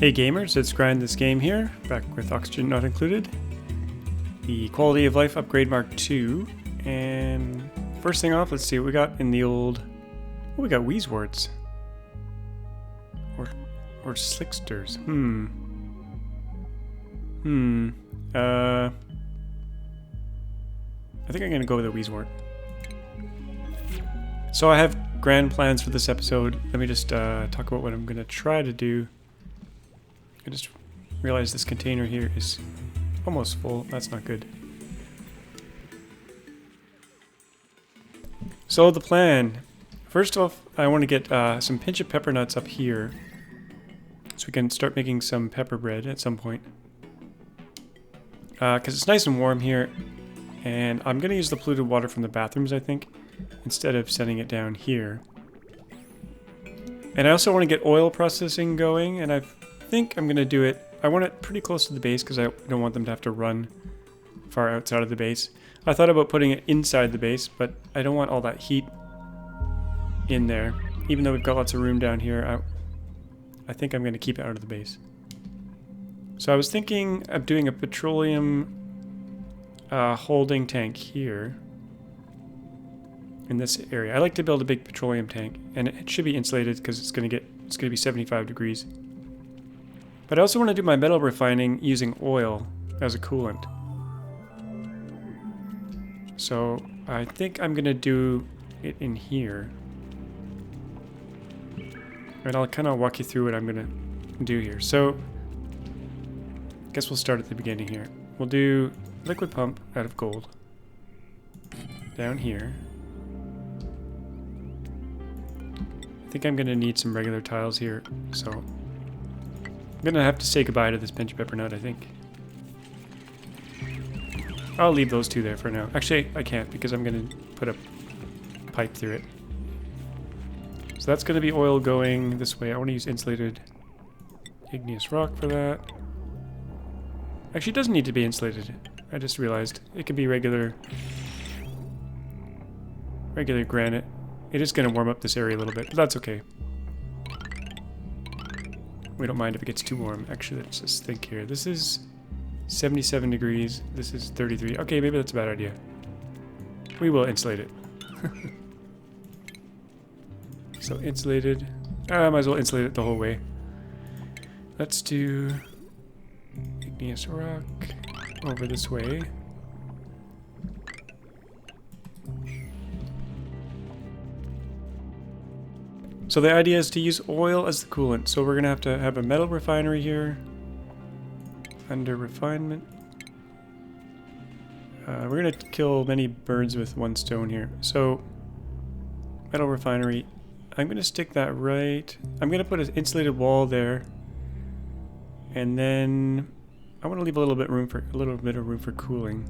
Hey gamers, it's GrindThisGame here, back with oxygen not included. The quality of life upgrade Mark II, and first thing off, let's see what we got in the old... Oh, we got Wheezeworts. Or Slicksters. I think I'm gonna go with a Wheezewort. So I have grand plans for this episode. Let me just talk about what I'm gonna try to do. I just realized this container here is almost full. That's not good. So the plan. First off, I want to get some pincha peppernuts up here, so we can start making some pepper bread at some point. Because it's nice and warm here, and I'm going to use the polluted water from the bathrooms, I think, instead of sending it down here. And I also want to get oil processing going, and I think I'm going to do it. I want it pretty close to the base because I don't want them to have to run far outside of the base. I thought about putting it inside the base, but I don't want all that heat in there. Even though we've got lots of room down here, I think I'm going to keep it out of the base. So I was thinking of doing a petroleum holding tank here in this area. I like to build a big petroleum tank, and it should be insulated because it's going to be 75 degrees. But I also want to do my metal refining using oil as a coolant. So I think I'm going to do it in here. And I'll kind of walk you through what I'm going to do here. So I guess we'll start at the beginning here. We'll do liquid pump out of gold down here. I think I'm going to need some regular tiles here, so I'm going to have to say goodbye to this pinch peppernut, I think. I'll leave those two there for now. Actually, I can't because I'm going to put a pipe through it. So that's going to be oil going this way. I want to use insulated igneous rock for that. Actually, it doesn't need to be insulated. I just realized it can be regular granite. It is going to warm up this area a little bit, but that's okay. We don't mind if it gets too warm. Actually, let's just think here. This is 77 degrees. This is 33. Okay, maybe that's a bad idea. We will insulate it. So insulated. I might as well insulate it the whole way. Let's do igneous rock over this way. So the idea is to use oil as the coolant. So we're going to have a metal refinery here. Under refinement. We're going to kill many birds with one stone here. So metal refinery. I'm going to stick that right. I'm going to put an insulated wall there. And then I want to leave a little bit of room for cooling.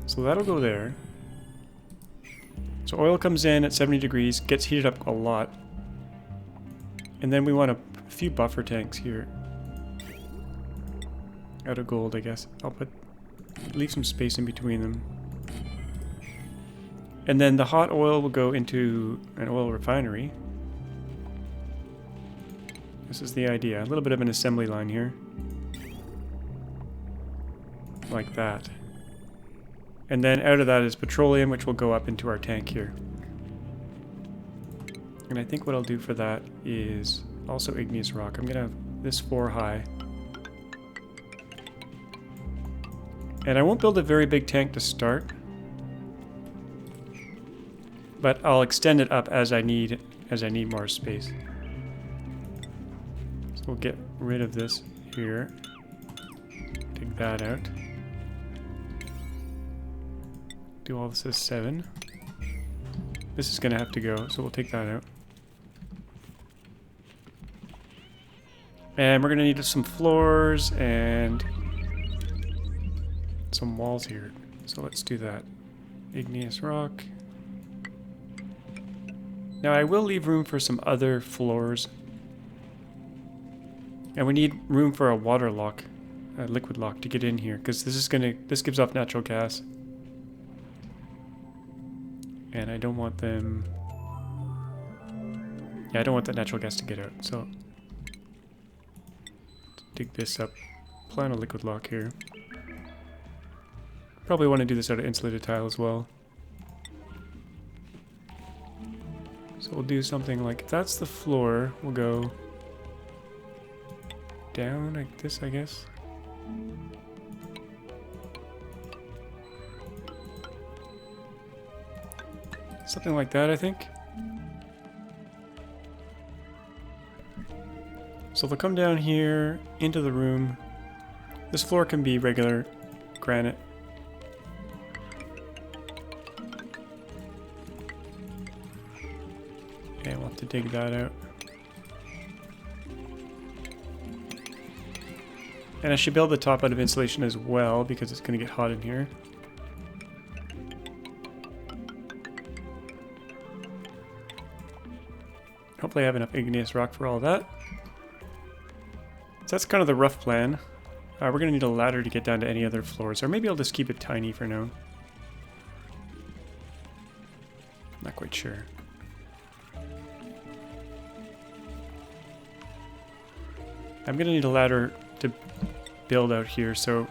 So that'll go there. So oil comes in at 70 degrees, gets heated up a lot. And then we want a few buffer tanks here. Out of gold, I guess. I'll leave some space in between them. And then the hot oil will go into an oil refinery. This is the idea. A little bit of an assembly line here. Like that. And then out of that is petroleum, which will go up into our tank here. And I think what I'll do for that is also igneous rock. I'm going to have this 4 high. And I won't build a very big tank to start. But I'll extend it up as I need more space. So we'll get rid of this here. Take that out. Do all this as 7. This is going to have to go, so we'll take that out. And we're going to need some floors and some walls here. So let's do that. Igneous rock. Now I will leave room for some other floors. And we need room for a water lock, a liquid lock to get in here, because this gives off natural gas. And I don't want them... Yeah, I don't want that natural gas to get out, so... dig this up. Plant a liquid lock here. Probably want to do this out of insulated tile as well. So we'll do something like, that's the floor. We'll go down like this, I guess. Something like that, I think. So they'll come down here into the room. This floor can be regular granite. Okay, we'll have to dig that out. And I should build the top out of insulation as well because it's going to get hot in here. Hopefully I have enough igneous rock for all that. So that's kind of the rough plan. We're going to need a ladder to get down to any other floors, or maybe I'll just keep it tiny for now. Not quite sure. I'm going to need a ladder to build out here, so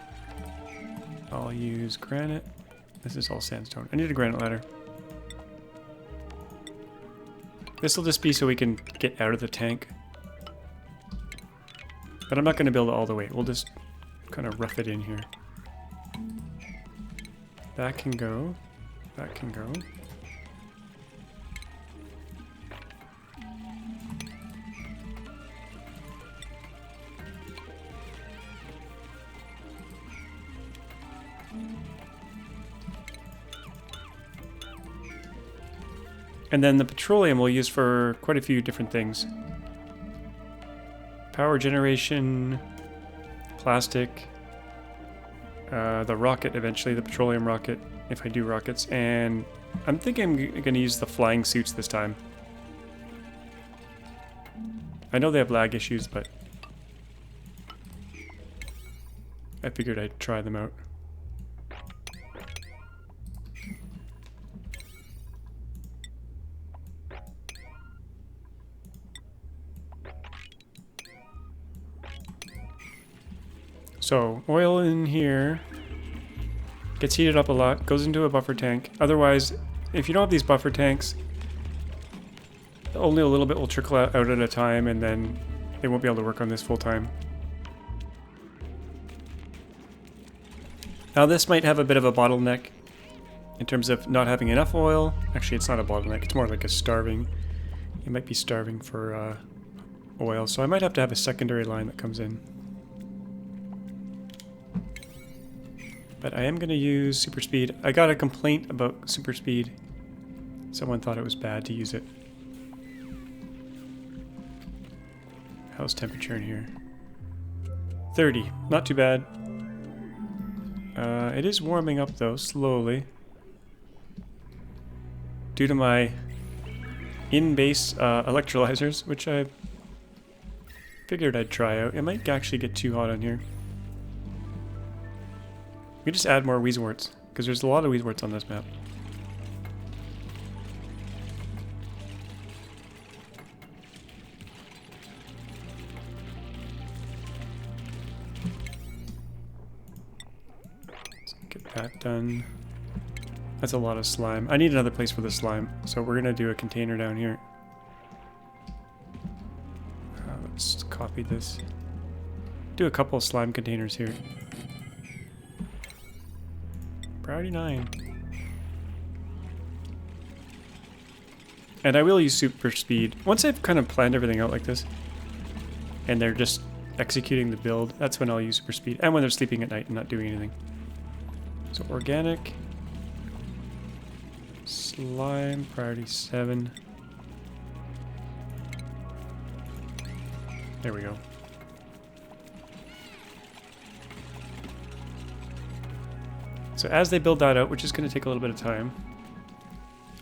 I'll use granite. This is all sandstone. I need a granite ladder. This will just be so we can get out of the tank. But I'm not going to build it all the way. We'll just kind of rough it in here. That can go. That can go. And then the petroleum we'll use for quite a few different things. Power generation, plastic, the rocket eventually, the petroleum rocket, if I do rockets, and I'm thinking I'm going to use the flying suits this time. I know they have lag issues, but I figured I'd try them out. So, oil in here gets heated up a lot, goes into a buffer tank. Otherwise, if you don't have these buffer tanks, only a little bit will trickle out at a time, and then they won't be able to work on this full time. Now this might have a bit of a bottleneck in terms of not having enough oil. Actually, it's not a bottleneck, it's more like a starving. You might be starving for oil, so I might have to have a secondary line that comes in. But I am going to use super speed. I got a complaint about super speed. Someone thought it was bad to use it. How's temperature in here? 30. Not too bad. It is warming up though, slowly. Due to my in-base electrolyzers, which I figured I'd try out. It might actually get too hot on here. We just add more Weezeworts, because there's a lot of Weezeworts on this map. Let's get that done. That's a lot of slime. I need another place for the slime, so we're going to do a container down here. Let's copy this. Do a couple of slime containers here. Priority 9. And I will use super speed. Once I've kind of planned everything out like this, and they're just executing the build, that's when I'll use super speed. And when they're sleeping at night and not doing anything. So organic. Slime, priority 7. There we go. So as they build that out, which is going to take a little bit of time,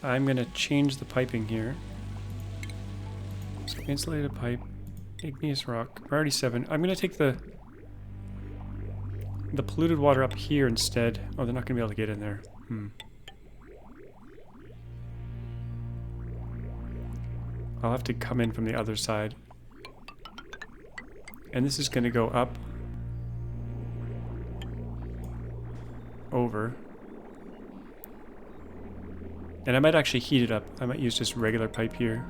I'm going to change the piping here. So insulated pipe, igneous rock, priority 7. I'm going to take the polluted water up here instead. Oh, they're not going to be able to get in there. I'll have to come in from the other side. And this is going to go up, over. And I might actually heat it up. I might use just regular pipe here.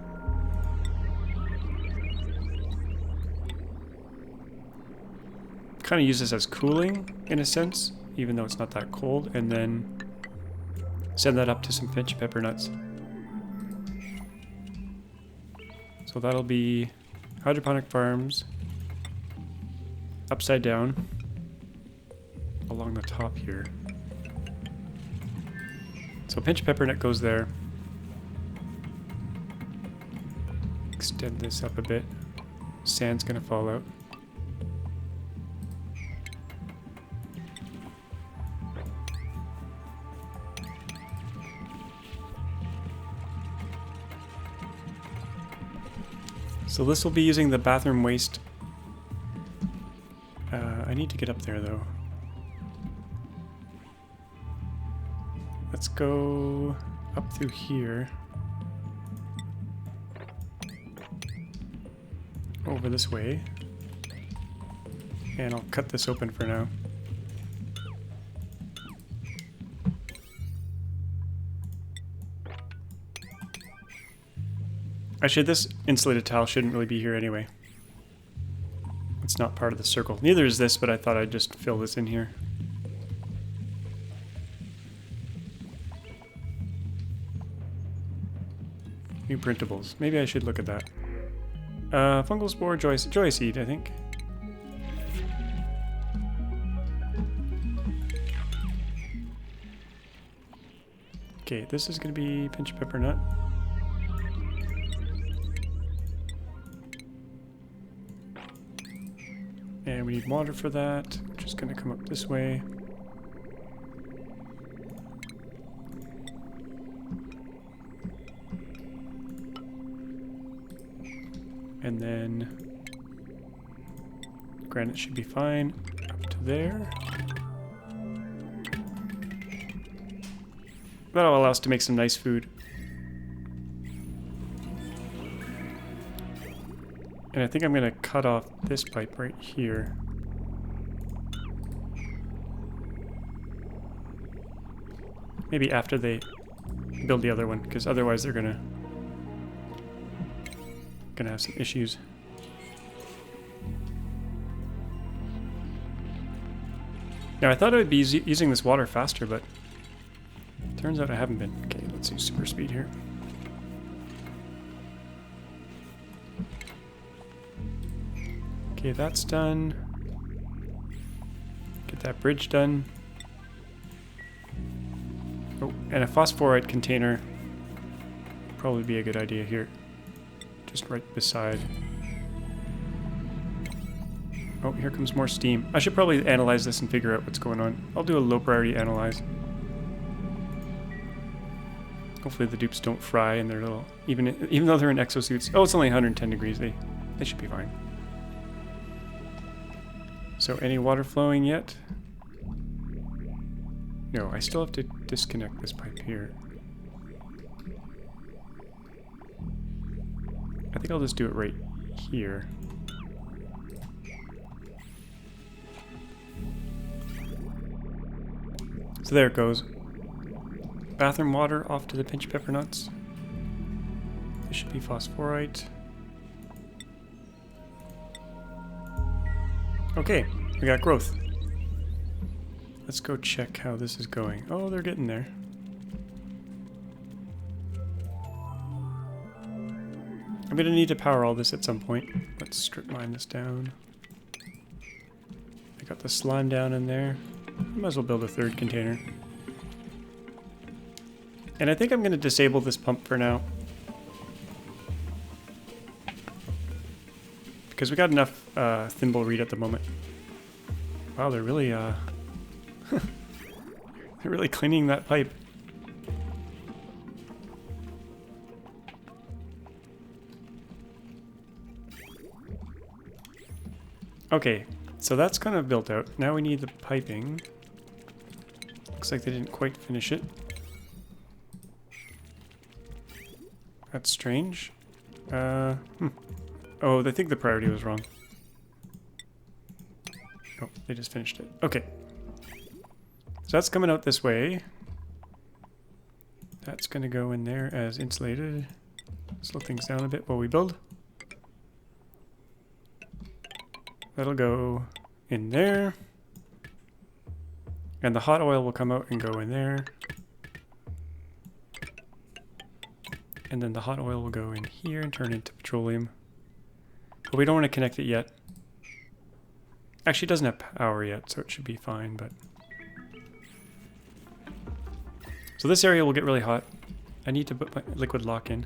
Kind of use this as cooling in a sense, even though it's not that cold, and then send that up to some pinch pepper nuts. So that'll be hydroponic farms upside down along the top here. So pinch pepper nut goes there. Extend this up a bit. Sand's gonna fall out. So this will be using the bathroom waste. I need to get up there though. Let's go up through here. Over this way. And I'll cut this open for now. Actually, this insulated tile shouldn't really be here anyway. It's not part of the circle. Neither is this, but I thought I'd just fill this in here. New printables. Maybe I should look at that. Fungal spore, joy seed, I think. Okay, this is going to be pinch pepper nut. And we need water for that, which is going to come up this way. And then granite should be fine up to there. That'll allow us to make some nice food. And I think I'm going to cut off this pipe right here. Maybe after they build the other one, because otherwise they're gonna have some issues. Now I thought I would be using this water faster, but turns out I haven't been. Okay, let's use super speed here. Okay, that's done. Get that bridge done. Oh, and a phosphorite container would probably be a good idea here. Just right beside. Oh, here comes more steam. I should probably analyze this and figure out what's going on. I'll do a low priority analyze. Hopefully the dupes don't fry and they're little, even though they're in exosuits. Oh, it's only 110 degrees. They should be fine. So any water flowing yet? No, I still have to disconnect this pipe here. I think I'll just do it right here. So there it goes. Bathroom water off to the pinch pepper nuts. This should be phosphorite. Okay, we got growth. Let's go check how this is going. Oh, they're getting there. I'm gonna need to power all this at some point. Let's strip mine this down. I got the slime down in there. Might as well build a third container. And I think I'm gonna disable this pump for now. Because we got enough thimble reed at the moment. Wow, they're really they're really cleaning that pipe. Okay, so that's kind of built out. Now we need the piping. Looks like they didn't quite finish it. That's strange. Oh, I think the priority was wrong. Oh, they just finished it. Okay. So that's coming out this way. That's going to go in there as insulated. Slow things down a bit while we build. That'll go in there. And the hot oil will come out and go in there. And then the hot oil will go in here and turn into petroleum. But we don't want to connect it yet. Actually, it doesn't have power yet, so it should be fine, but... So this area will get really hot. I need to put my liquid lock in.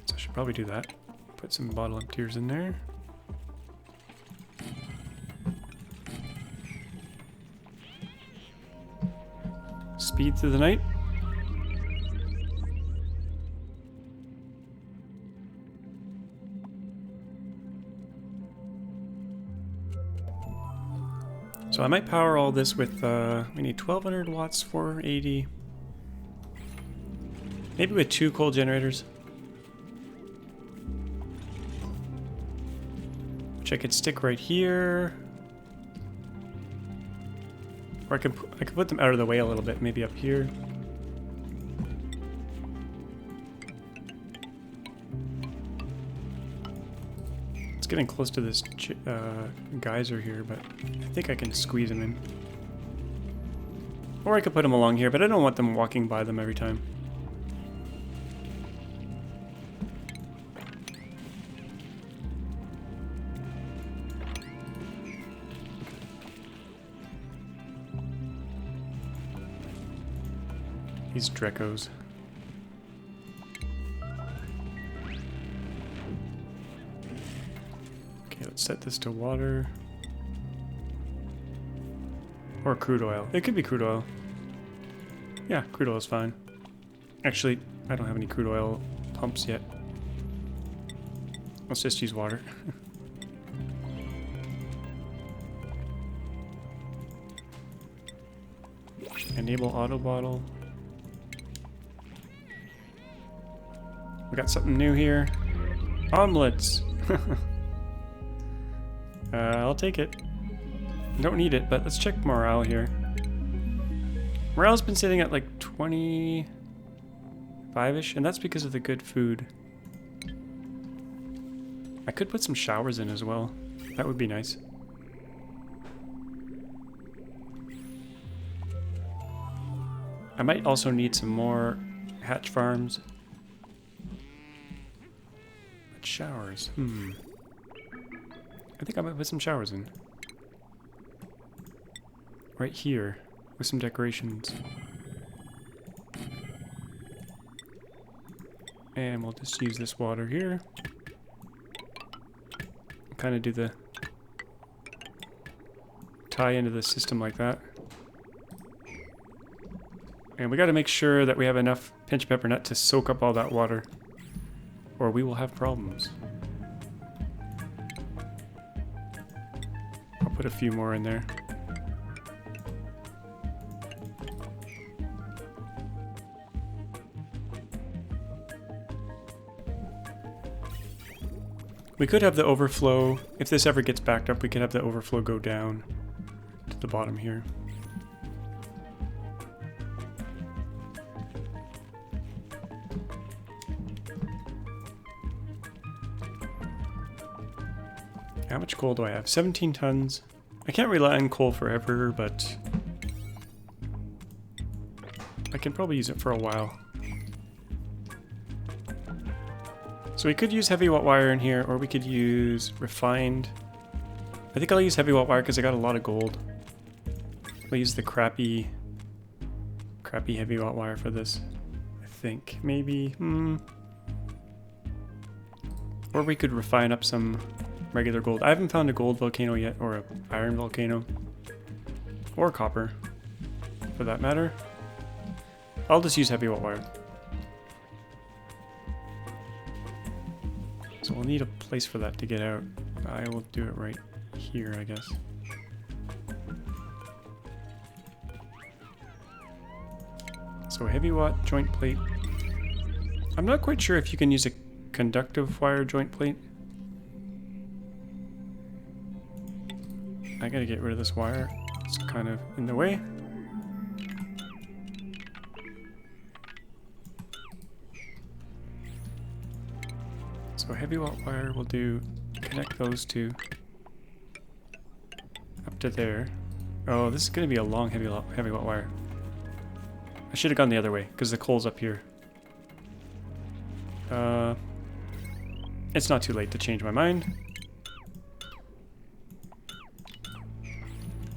So I should probably do that. Put some bottle emptiers in there. Speed through the night. So I might power all this with, we need 1200 watts, 480. Maybe with 2 coal generators. Which I could stick right here. Or I could put them out of the way a little bit, maybe up here. It's getting close to this geyser here, but I think I can squeeze them in. Or I could put them along here, but I don't want them walking by them every time. These Drecos. Okay, let's set this to water. Or crude oil. It could be crude oil. Yeah, crude oil is fine. Actually, I don't have any crude oil pumps yet. Let's just use water. Enable auto bottle. We got something new here. Omelets! I'll take it. Don't need it, but let's check morale here. Morale's been sitting at like 25-ish, and that's because of the good food. I could put some showers in as well. That would be nice. I might also need some more hatch farms. But showers, I think I might put some showers in. Right here, with some decorations. And we'll just use this water here. Kind of do the tie into the system like that. And we got to make sure that we have enough pinch peppernut to soak up all that water, or we will have problems. I'll put a few more in there. We could have the overflow, if this ever gets backed up, we could have the overflow go down to the bottom here. How much coal do I have? 17 tons. I can't rely on coal forever, but I can probably use it for a while. So we could use heavy wrought wire in here, or we could use refined. I think I'll use heavy wrought wire because I got a lot of gold. I'll use the crappy heavy wrought wire for this. I think, maybe, Or we could refine up some regular gold. I haven't found a gold volcano yet, or an iron volcano. Or copper, for that matter. I'll just use heavy wrought wire. So we'll need a place for that to get out. I will do it right here, I guess. So heavy watt joint plate. I'm not quite sure if you can use a conductive wire joint plate. I gotta get rid of this wire. It's kind of in the way. So heavy watt wire will do, connect those two up to there. Oh, this is gonna be a long heavy watt wire. I should have gone the other way because the coal's up here. It's not too late to change my mind.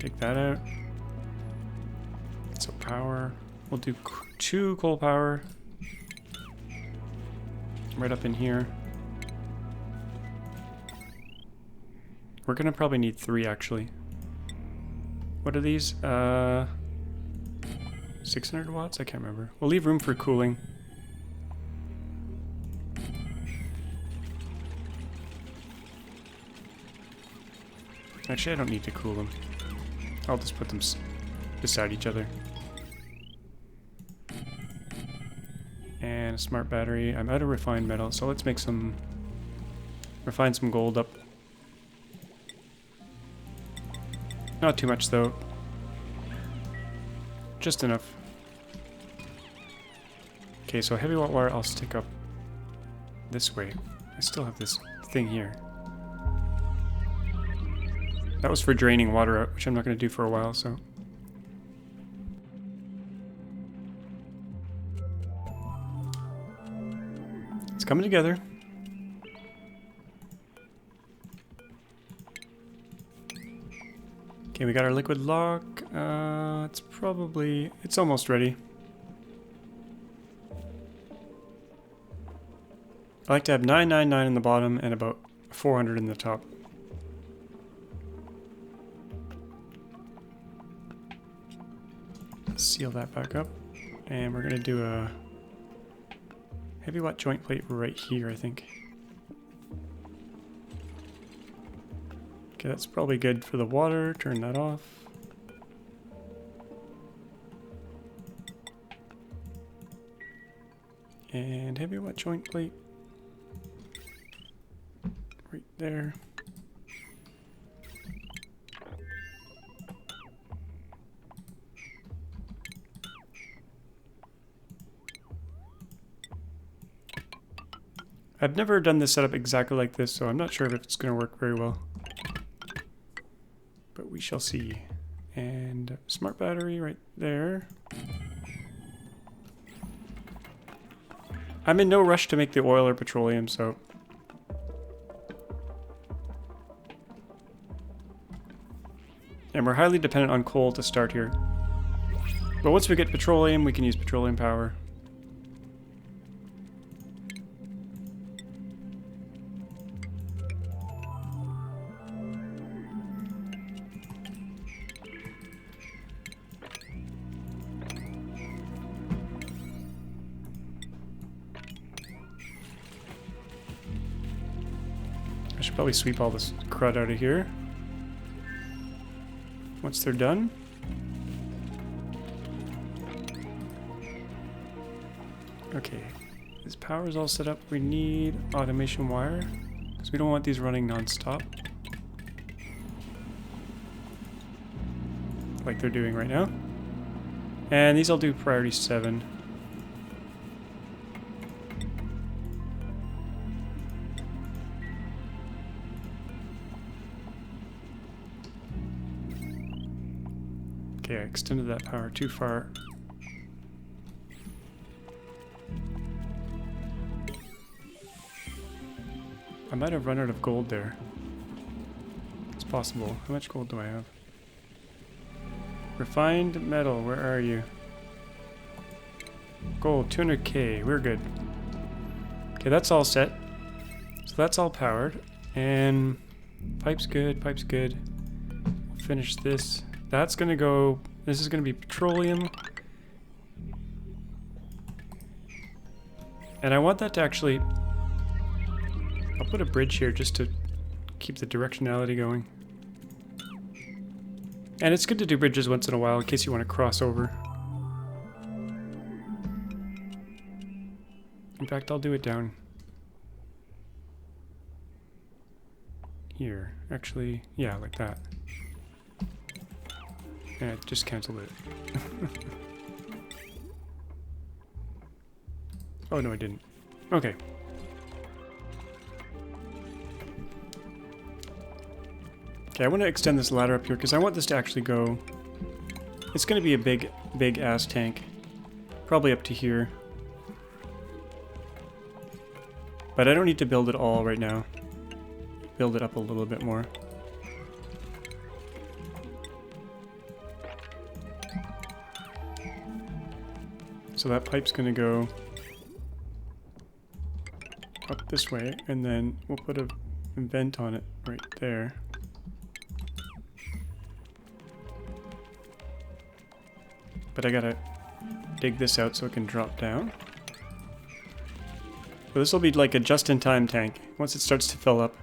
Take that out. So power, we'll do 2 coal power right up in here. We're gonna probably need 3 actually. What are these? 600 watts? I can't remember. We'll leave room for cooling. Actually, I don't need to cool them. I'll just put them beside each other. And a smart battery. I'm out of refined metal, so let's make some... refine some gold up. Not too much, though. Just enough. Okay, so heavy watt wire I'll stick up this way. I still have this thing here. That was for draining water out, which I'm not going to do for a while, so... It's coming together. Okay, we got our liquid lock. It's almost ready. I like to have 999 in the bottom and about 400 in the top. Seal that back up. And we're gonna do a heavy watt joint plate right here, I think. Okay, that's probably good for the water. Turn that off. And heavy watt joint plate right there. I've never done this setup exactly like this, so I'm not sure if it's going to work very well. But we shall see. And smart battery right there. I'm in no rush to make the oil or petroleum, so... And we're highly dependent on coal to start here. But once we get petroleum, we can use petroleum power. I should probably sweep all this crud out of here. Once they're done. Okay, this power is all set up. We need automation wire because we don't want these running non-stop like they're doing right now. And these I'll do priority 7. Okay, I extended that power too far. I might have run out of gold there. It's possible. How much gold do I have? Refined metal, where are you? Gold, 200k, we're good. Okay, that's all set. So that's all powered. And pipe's good, pipe's good. We'll finish this. That's gonna go, this is gonna be petroleum. And I want that to actually, I'll put a bridge here just to keep the directionality going. And it's good to do bridges once in a while in case you want to cross over. In fact, I'll do it down here. Actually, yeah, like that. Yeah, just cancelled it. Oh, no, I didn't. Okay. Okay, I want to extend this ladder up here because I want this to actually go... It's going to be a big ass tank. Probably up to here. But I don't need to build it all right now. Build it up a little bit more. So that pipe's going to go up this way, and then we'll put a vent on it right there. But I gotta dig this out so it can drop down. So this will be like a just-in-time tank. Once it starts to fill up,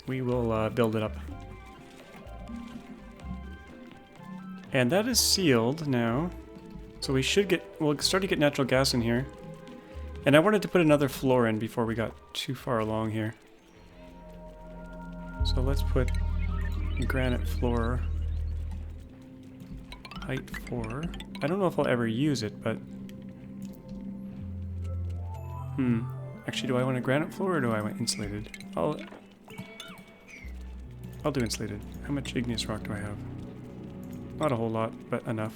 we will build it up. And that is sealed now. So we'll start to get natural gas in here. And I wanted to put another floor in before we got too far along here. So let's put granite floor. Height 4. I don't know if I'll ever use it, but... Actually, do I want a granite floor or do I want insulated? I'll do insulated. How much igneous rock do I have? Not a whole lot, but enough.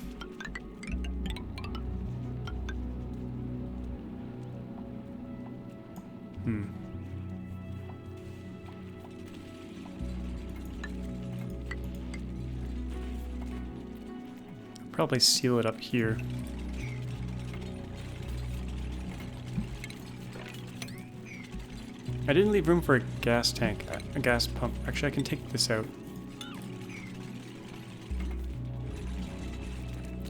Probably seal it up here. I didn't leave room for a gas tank, a gas pump. Actually, I can take this out.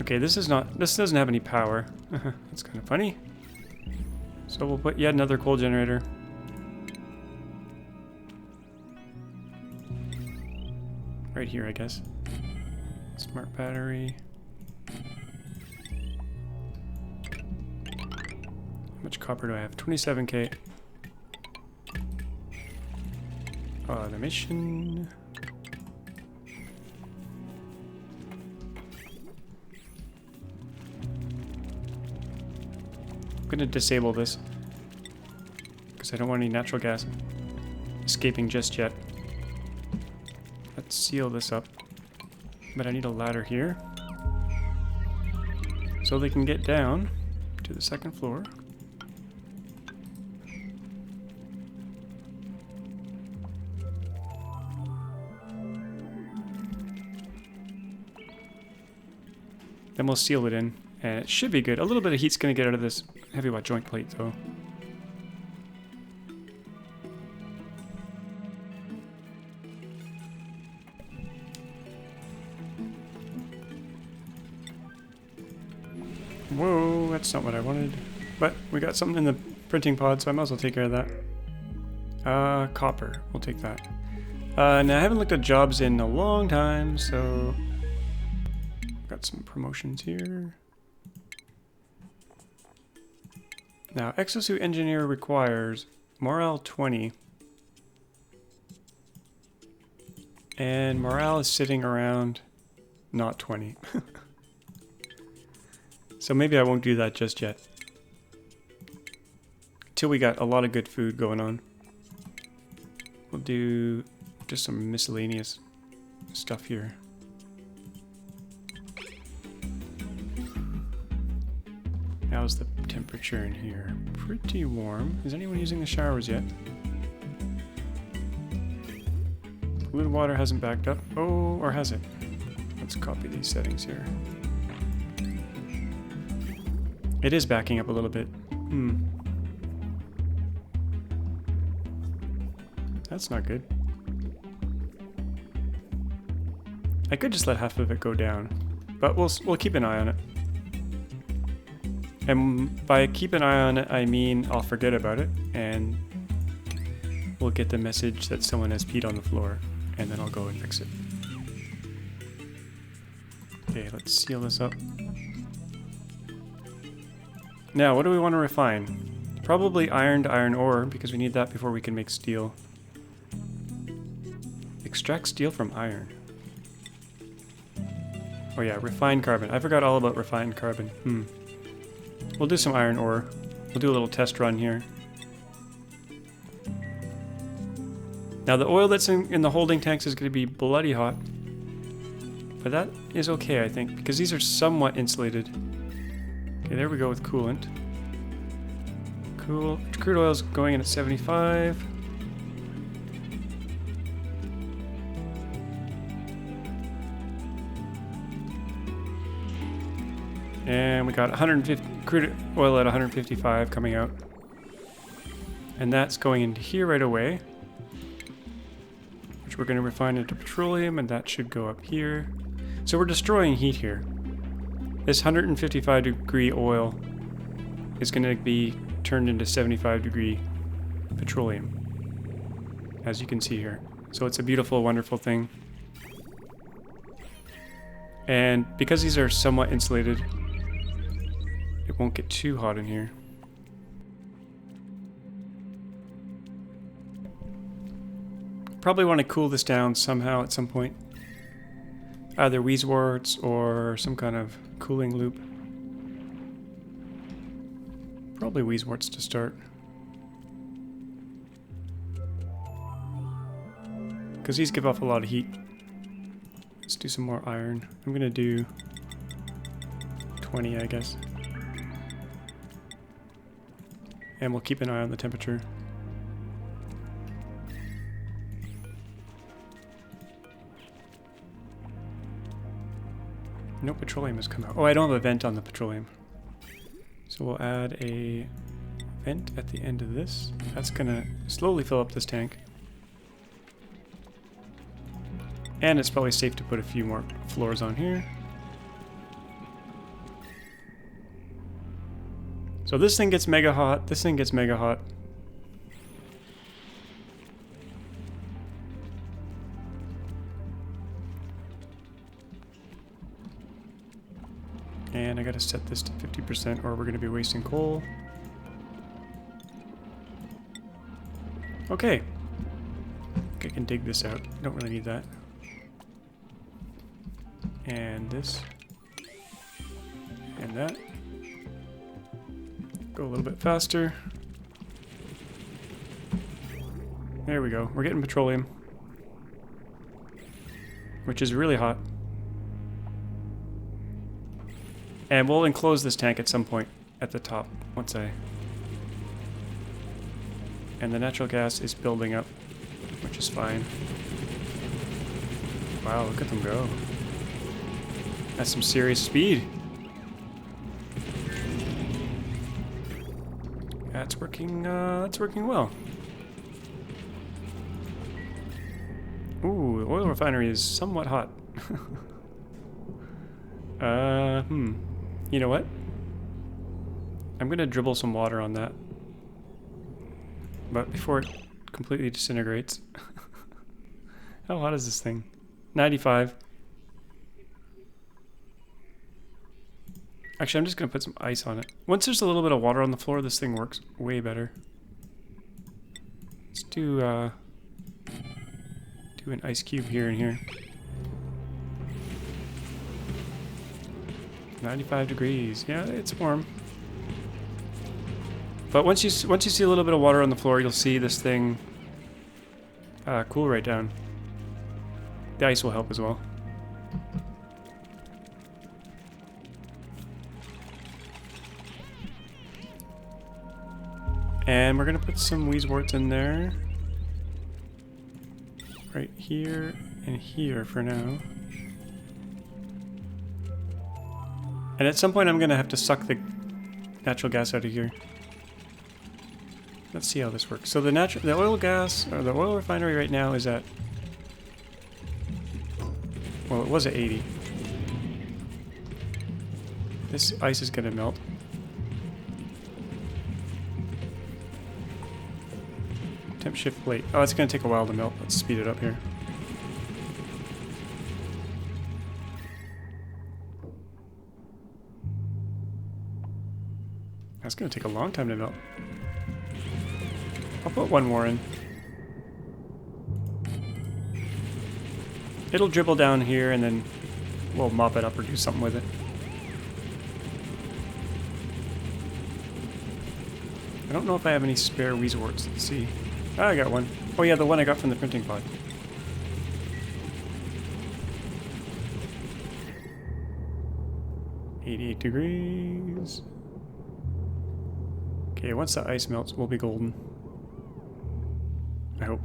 Okay, this doesn't have any power. That's kind of funny. So we'll put yet another coal generator. Right here, I guess. Smart battery. How much copper do I have? 27k. Automation. I'm going to disable this because I don't want any natural gas escaping just yet. Let's seal this up. But I need a ladder here so they can get down to the second floor. Then we'll seal it in, and it should be good. A little bit of heat's going to get out of this heavy wet joint plate, though. Whoa, that's not what I wanted. But we got something in the printing pod, so I might as well take care of that. Copper. We'll take that. Now, I haven't looked at jobs in a long time, so... Got some promotions here. Now, exosuit engineer requires morale 20. And morale is sitting around not 20. So maybe I won't do that just yet. Till we got a lot of good food going on. We'll do just some miscellaneous stuff here. How's the temperature in here? Pretty warm. Is anyone using the showers yet? Fluid water hasn't backed up. Oh, or has it? Let's copy these settings here. It is backing up a little bit. That's not good. I could just let half of it go down, but we'll keep an eye on it. And by keep an eye on it, I mean I'll forget about it, and we'll get the message that someone has peed on the floor, and then I'll go and fix it. Okay, let's seal this up. Now, what do we want to refine? Probably iron to iron ore, because we need that before we can make steel. Extract steel from iron. Oh yeah, refined carbon. I forgot all about refined carbon. We'll do some iron ore. We'll do a little test run here. Now the oil that's in the holding tanks is going to be bloody hot. But that is okay, I think, because these are somewhat insulated. Okay, there we go with coolant. Cool. Crude oil's going in at 75. And we got 150 crude oil at 155 coming out. And that's going into here right away. Which we're going to refine into petroleum, and that should go up here. So we're destroying heat here. This 155 degree oil is going to be turned into 75 degree petroleum, as you can see here. So it's a beautiful, wonderful thing. And because these are somewhat insulated, it won't get too hot in here. Probably want to cool this down somehow at some point. Either Weezeworts or some kind of cooling loop. Probably Weezeworts to start. Because these give off a lot of heat. Let's do some more iron. I'm going to do 20, I guess. And we'll keep an eye on the temperature. No petroleum has come out. Oh, I don't have a vent on the petroleum. So we'll add a vent at the end of this. That's gonna slowly fill up this tank. And it's probably safe to put a few more floors on here. So this thing gets mega hot, this thing gets mega hot. And I gotta set this to 50% or we're gonna be wasting coal. Okay. I can dig this out. Don't really need that. And this. And that. Go a little bit faster. There we go. We're getting petroleum. Which is really hot. And we'll enclose this tank at some point at the top once I... And the natural gas is building up, which is fine. Wow, look at them go. That's some serious speed. That's working well. Ooh, the oil refinery is somewhat hot. You know what? I'm gonna dribble some water on that. But before it completely disintegrates. How hot is this thing? 95. Actually, I'm just gonna put some ice on it. Once there's a little bit of water on the floor, this thing works way better. Let's do an ice cube here and here. 95 degrees. Yeah, it's warm. But once you see a little bit of water on the floor, you'll see this thing cool right down. The ice will help as well. And we're gonna put some Weezeworts in there. Right here and here for now. And at some point I'm gonna have to suck the natural gas out of here. Let's see how this works. So the oil gas, or the oil refinery right now is at... Well, it was at 80. This ice is gonna melt. Temp shift plate. Oh, it's gonna take a while to melt. Let's speed it up here. That's gonna take a long time to melt. I'll put one more in. It'll dribble down here and then we'll mop it up or do something with it. I don't know if I have any spare Weezeworts. Let's see. Ah, I got one. Oh yeah, the one I got from the printing pod. $88 degrees. Okay, once the ice melts, we'll be golden. I hope.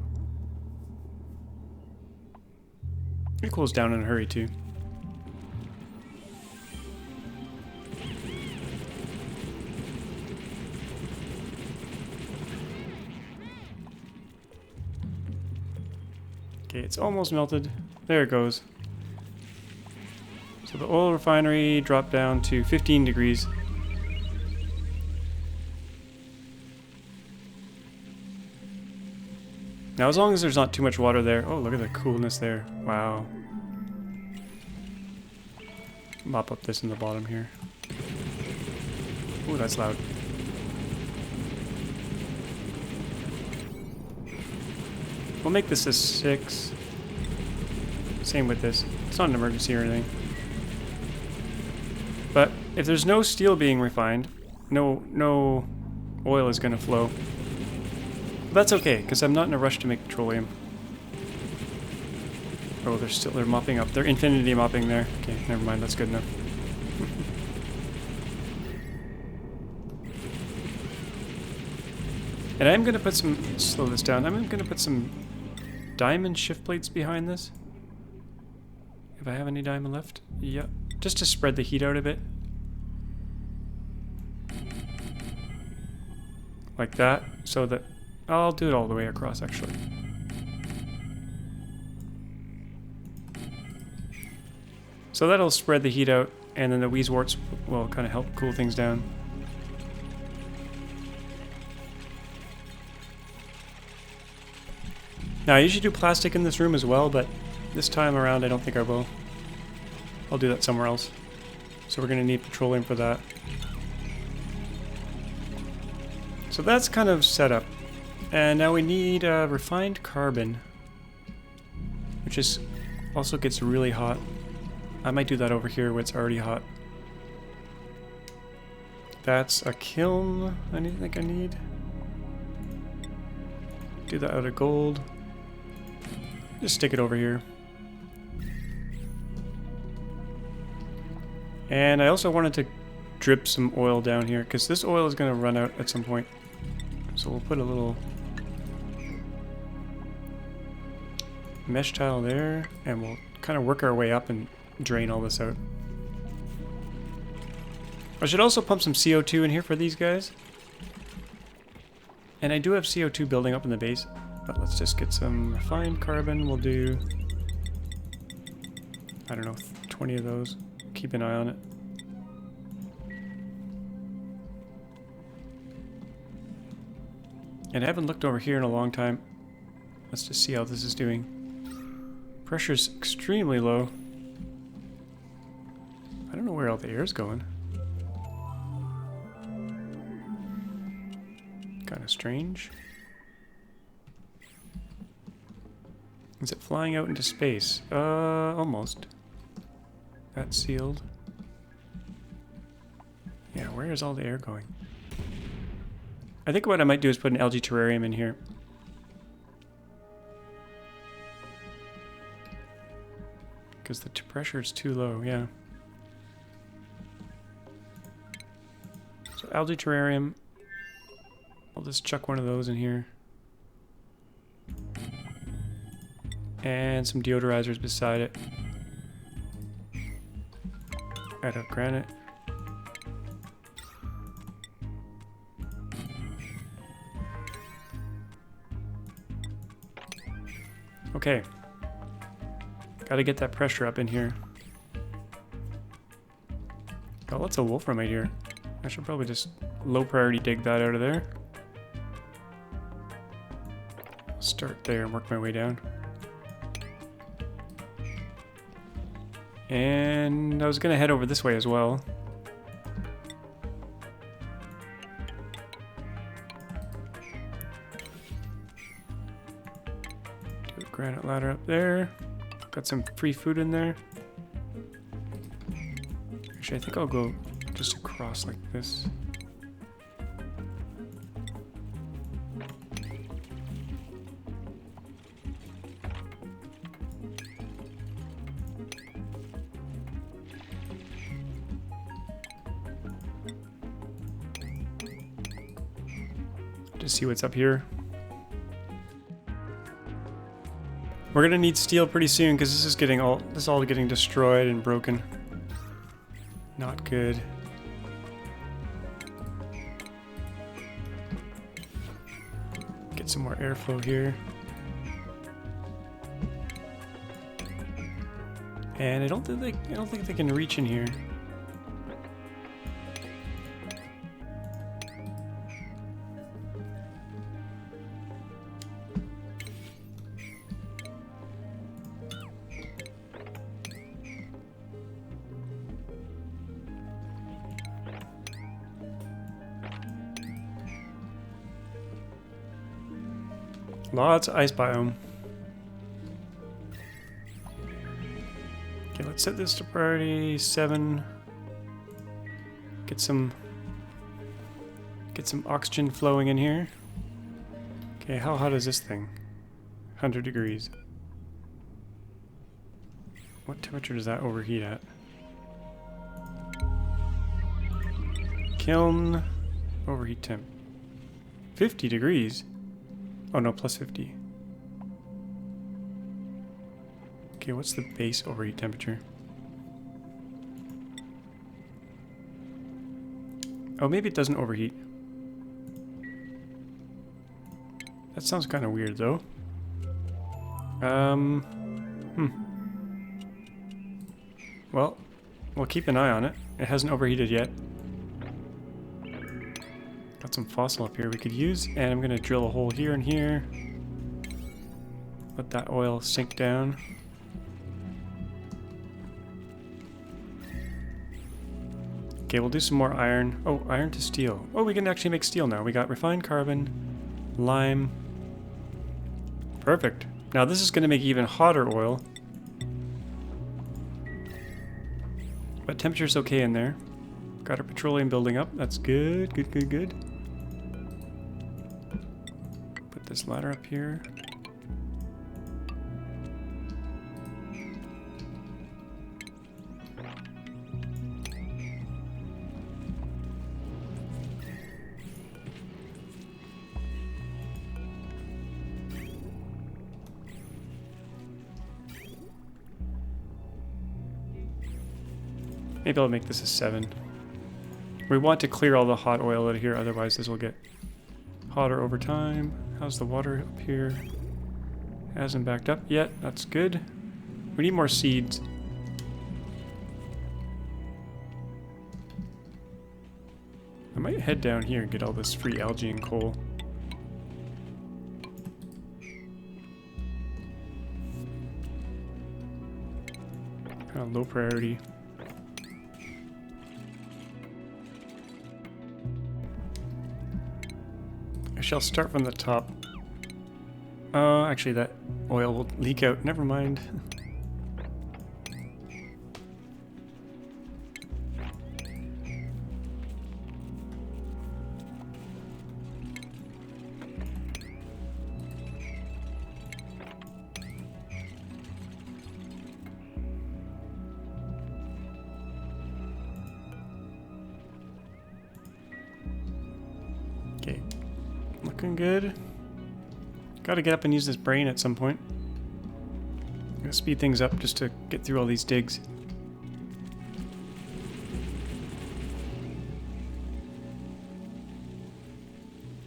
It cools down in a hurry too. Okay, it's almost melted. There it goes. So the oil refinery dropped down to 15 degrees. Now as long as there's not too much water there. Oh, look at the coolness there. Wow. Mop up this in the bottom here. Ooh, that's loud. We'll make this a 6. Same with this. It's not an emergency or anything. But if there's no steel being refined, no oil is going to flow. But that's okay, because I'm not in a rush to make petroleum. Oh, they're mopping up. They're infinity mopping there. Okay, never mind. That's good enough. And I'm going to put some... Slow this down. I'm going to put some diamond shift plates behind this. If I have any diamond left. Yep. Just to spread the heat out a bit. Like that. So that... I'll do it all the way across, actually. So that'll spread the heat out, and then the Weezeworts will kind of help cool things down. Now, I usually do plastic in this room as well, but this time around I don't think I will. I'll do that somewhere else. So we're going to need petroleum for that. So that's kind of set up. And now we need refined carbon, which is also gets really hot. I might do that over here where it's already hot. That's a kiln I think I need. Do that out of gold. Just stick it over here. And I also wanted to drip some oil down here because this oil is going to run out at some point. So we'll put a little mesh tile there and we'll kind of work our way up and drain all this out. I should also pump some CO2 in here for these guys. And I do have CO2 building up in the base, but let's just get some refined carbon. We'll do, I don't know, 20 of those. Keep an eye on it. And I haven't looked over here in a long time. Let's just see how this is doing. Pressure's extremely low. I don't know where all the air's going. Kind of strange. Is it flying out into space? Almost. That's sealed. Yeah, where is all the air going? I think what I might do is put an algae terrarium in here. Because the pressure is too low, yeah. So algae terrarium. I'll just chuck one of those in here. And some deodorizers beside it. Add up granite. Okay. Gotta get that pressure up in here. Got lots of wolframite here. I should probably just low priority dig that out of there. Start there and work my way down. And I was gonna head over this way as well. Do a granite ladder up there. Got some free food in there. Actually, I think I'll go just across like this. Just see what's up here. We're gonna need steel pretty soon because this is all getting destroyed and broken. Not good. Get some more airflow here. And I don't think they can reach in here. Lots of ice biome. Okay, let's set this to priority 7. Get some oxygen flowing in here. Okay, how hot is this thing? 100 degrees. What temperature does that overheat at? Kiln overheat temp. 50 degrees. Oh no, plus 50. Okay, what's the base overheat temperature? Oh, maybe it doesn't overheat. That sounds kind of weird though. Well, we'll keep an eye on it. It hasn't overheated yet. Got some fossil up here we could use, and I'm gonna drill a hole here and here. Let that oil sink down. Okay, we'll do some more iron. Oh, iron to steel. Oh, we can actually make steel now. We got refined carbon, lime. Perfect. Now this is gonna make even hotter oil. But temperature's okay in there. Got our petroleum building up. That's good, good, good, good. Put this ladder up here. Maybe I'll make this a 7. We want to clear all the hot oil out of here, otherwise this will get hotter over time. How's the water up here? Hasn't backed up yet, that's good. We need more seeds. I might head down here and get all this free algae and coal. Kind of low priority. I shall start from the top. Oh, actually that oil will leak out. Never mind. Okay. Looking good. Gotta get up and use this brain at some point. I'm gonna speed things up just to get through all these digs.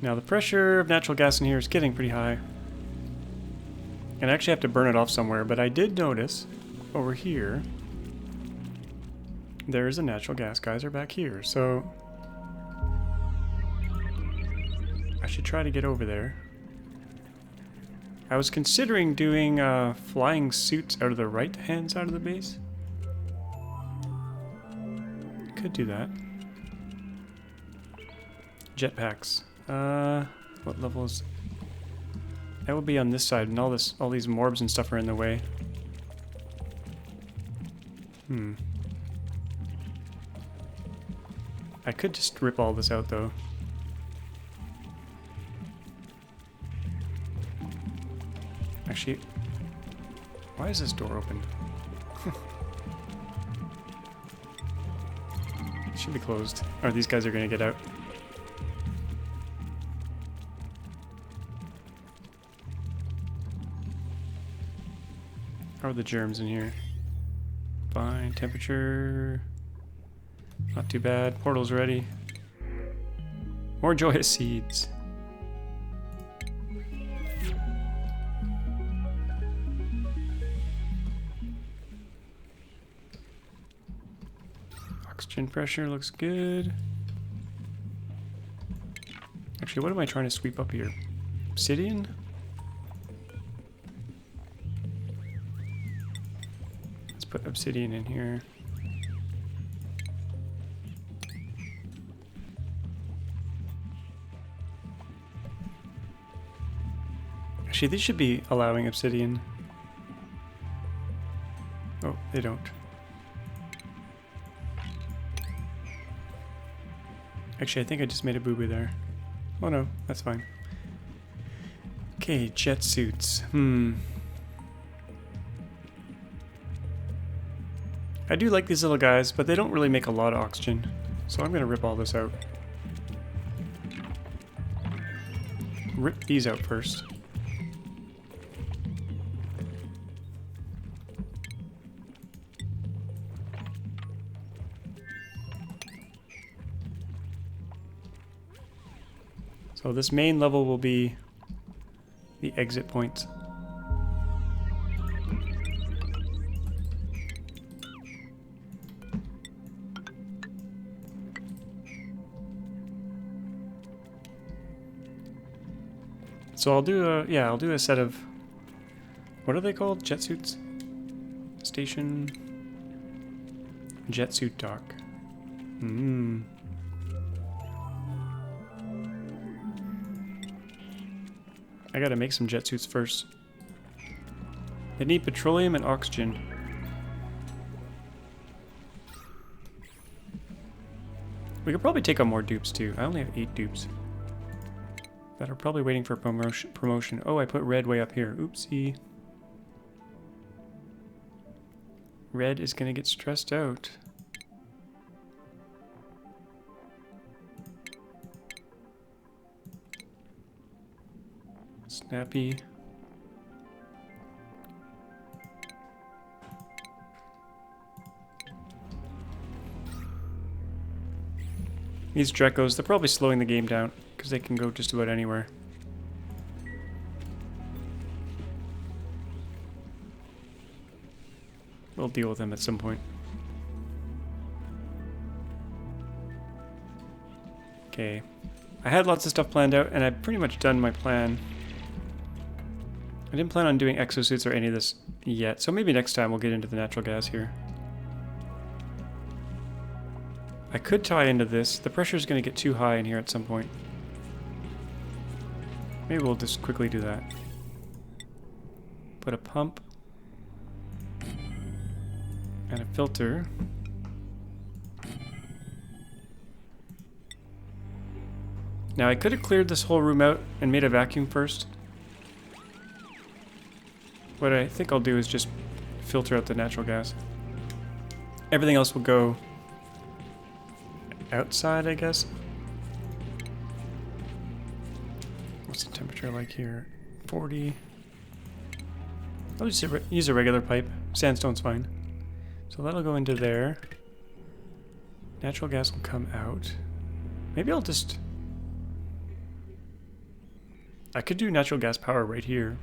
Now the pressure of natural gas in here is getting pretty high. And I actually have to burn it off somewhere, but I did notice over here there's a natural gas geyser back here, so I should try to get over there. I was considering doing flying suits out of the right-hand side of the base. Could do that. Jetpacks. What level is... That would be on this side, and all these morbs and stuff are in the way. I could just rip all this out though. Actually, why is this door open? It should be closed. Or these guys are gonna get out. How are the germs in here? Fine. Temperature. Not too bad. Portal's ready. More joyous seeds. Oxygen pressure looks good. Actually, what am I trying to sweep up here? Obsidian? Let's put obsidian in here. Actually, these should be allowing obsidian. Oh, they don't. Actually, I think I just made a boo-boo there. Oh no, that's fine. Okay, jet suits. I do like these little guys, but they don't really make a lot of oxygen. So I'm gonna rip all this out. Rip these out first. So this main level will be the exit point. So I'll do a set of, what are they called? Jet suits? Station. Jet suit dock. I gotta make some jet suits first. They need petroleum and oxygen. We could probably take on more dupes too. I only have 8 dupes that are probably waiting for promotion. Oh, I put red way up here. Oopsie. Red is gonna get stressed out. Snappy. These Drekos, they're probably slowing the game down because they can go just about anywhere. We'll deal with them at some point. Okay. I had lots of stuff planned out, and I've pretty much done my plan. I didn't plan on doing exosuits or any of this yet, so maybe next time we'll get into the natural gas here. I could tie into this. The pressure's going to get too high in here at some point. Maybe we'll just quickly do that. Put a pump. And a filter. Now I could have cleared this whole room out and made a vacuum first. What I think I'll do is just filter out the natural gas. Everything else will go outside, I guess. What's the temperature like here? 40. I'll just use a regular pipe. Sandstone's fine. So that'll go into there. Natural gas will come out. Maybe I'll just... I could do natural gas power right here.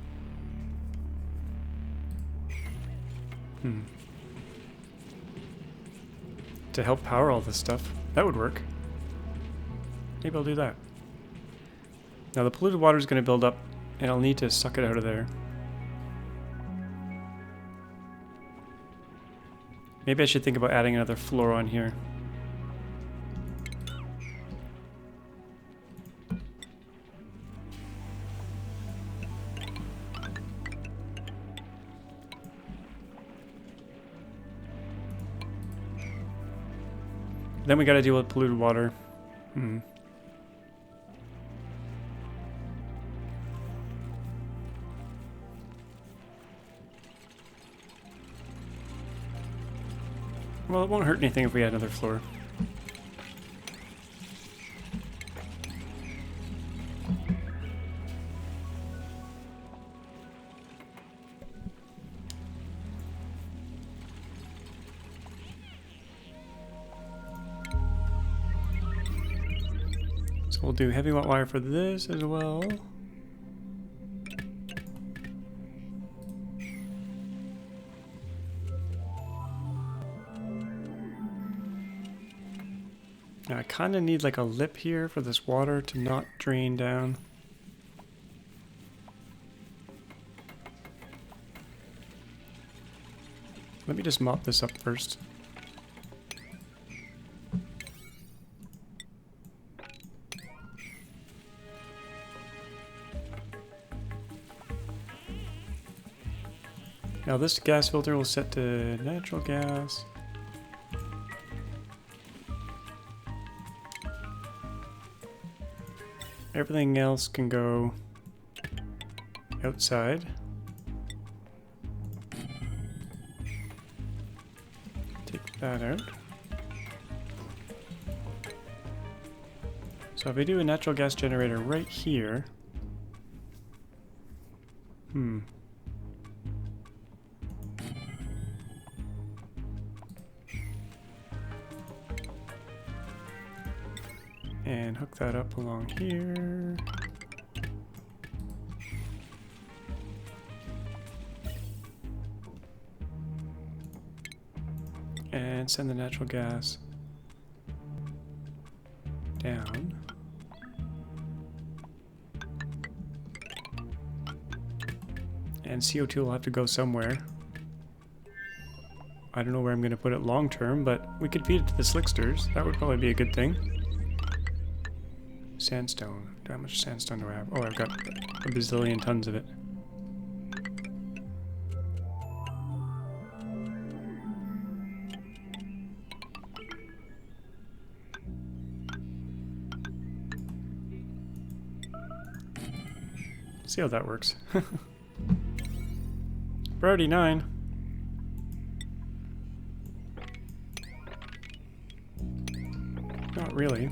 To help power all this stuff. That would work. Maybe I'll do that. Now the polluted water is going to build up, and I'll need to suck it out of there. Maybe I should think about adding another floor on here. Then we got to deal with polluted water. Well, it won't hurt anything if we add another floor. So we'll do heavy wet wire for this as well. Now I kind of need like a lip here for this water to not drain down. Let me just mop this up first. Now this gas filter will set to natural gas. Everything else can go outside. Take that out. So if I do a natural gas generator right here, and hook that up along here. And send the natural gas down. And CO2 will have to go somewhere. I don't know where I'm going to put it long term, but we could feed it to the slicksters. That would probably be a good thing. Sandstone. How much sandstone do I have? Oh, I've got a bazillion tons of it. See how that works. Priority 9. Not really.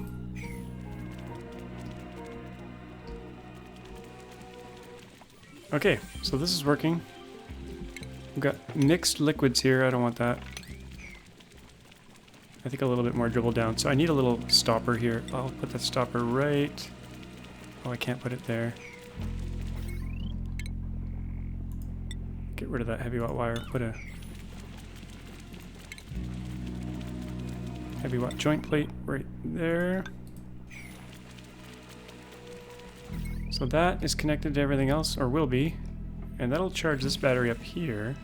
Okay, so this is working. We've got mixed liquids here. I don't want that. I think a little bit more dribble down. So I need a little stopper here. I'll put that stopper right... Oh, I can't put it there. Get rid of that heavy wet wire. Put a heavy wet joint plate right there. So that is connected to everything else, or will be, and that'll charge this battery up here.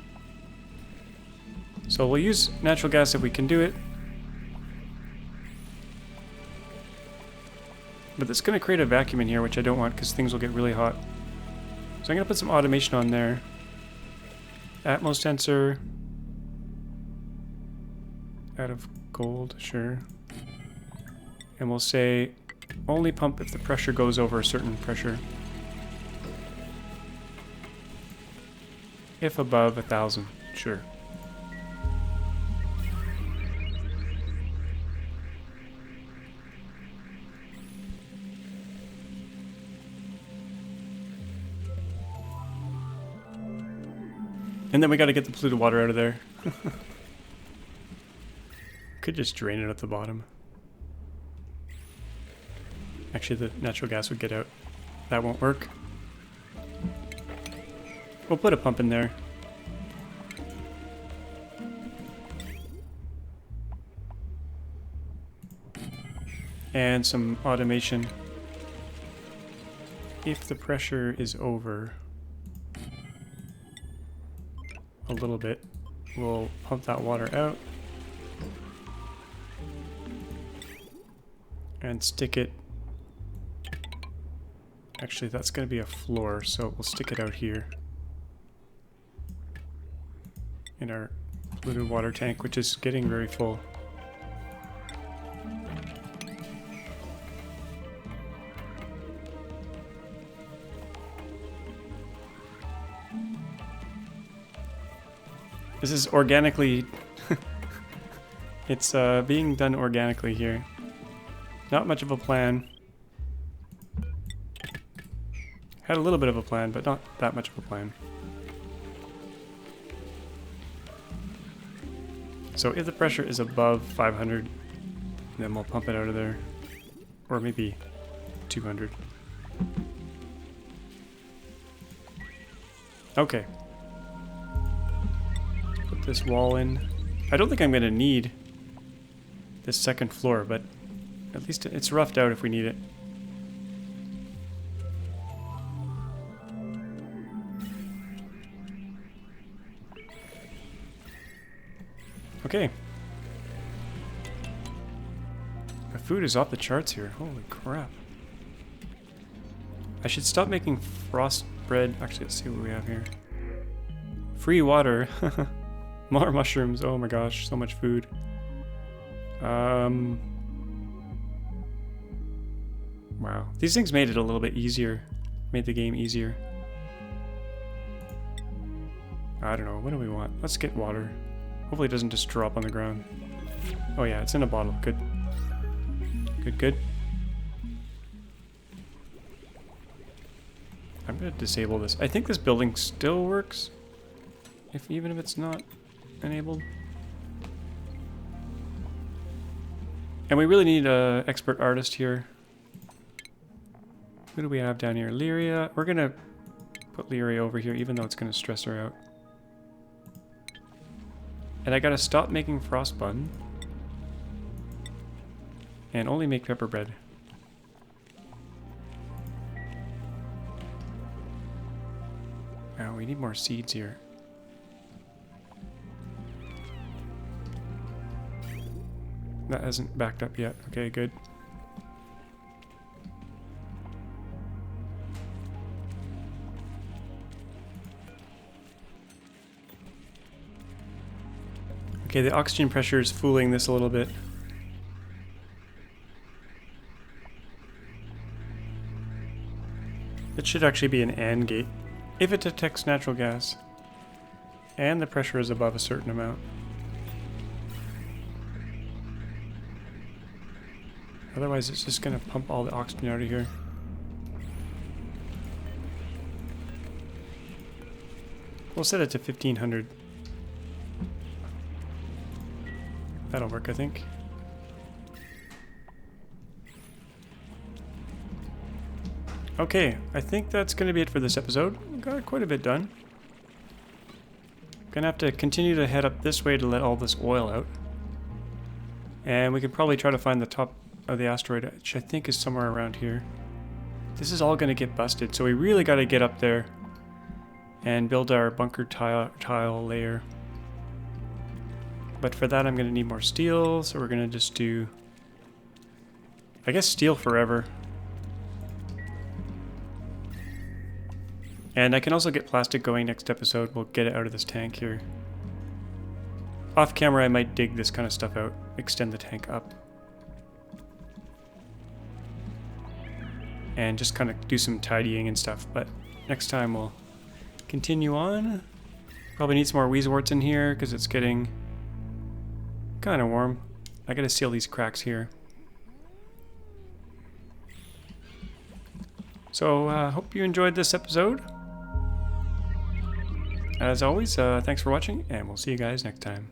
So we'll use natural gas if we can do it. But it's going to create a vacuum in here, which I don't want because things will get really hot. So I'm going to put some automation on there. Atmos sensor. Out of gold, sure. And we'll say only pump if the pressure goes over a certain pressure. If above 1,000, sure. And then we got to get the polluted water out of there. Could just drain it at the bottom. Actually, the natural gas would get out. That won't work. We'll put a pump in there. And some automation. If the pressure is over a little bit, we'll pump that water out and stick it. Actually, that's going to be a floor, so we'll stick it out here in our polluted water tank, which is getting very full. This is organically... It's being done organically here. Not much of a plan. Had a little bit of a plan, but not that much of a plan. So if the pressure is above 500, then we'll pump it out of there. Or maybe 200. Okay. Put this wall in. I don't think I'm going to need this second floor, but at least it's roughed out if we need it. Okay. The food is off the charts here. Holy crap. I should stop making frost bread. Actually, let's see what we have here. Free water. More mushrooms. Oh my gosh, so much food. Wow. These things made it a little bit easier. Made the game easier. I don't know. What do we want? Let's get water. Hopefully it doesn't just drop on the ground. Oh yeah, it's in a bottle. Good. Good, good. I'm gonna disable this. I think this building still works. Even if it's not enabled. And we really need an expert artist here. Who do we have down here? Lyria. We're gonna put Lyria over here, even though it's gonna stress her out. And I gotta stop making frost bun. And only make pepper bread. Now we need more seeds here. That hasn't backed up yet. Okay, good. Okay, the oxygen pressure is fooling this a little bit. It should actually be an AND gate if it detects natural gas and the pressure is above a certain amount. Otherwise it's just going to pump all the oxygen out of here. We'll set it to 1500. That'll work, I think. Okay, I think that's going to be it for this episode. We got quite a bit done. Gonna have to continue to head up this way to let all this oil out. And we can probably try to find the top of the asteroid, which I think is somewhere around here. This is all going to get busted, so we really got to get up there and build our bunker tile layer. But for that I'm going to need more steel, so we're going to just do, I guess, steel forever. And I can also get plastic going next episode. We'll get it out of this tank here. Off camera I might dig this kind of stuff out, extend the tank up. And just kind of do some tidying and stuff, but next time we'll continue on. Probably need some more Weezeworts in here because it's getting kind of warm. I gotta seal these cracks here. So hope you enjoyed this episode. As always, thanks for watching, and we'll see you guys next time.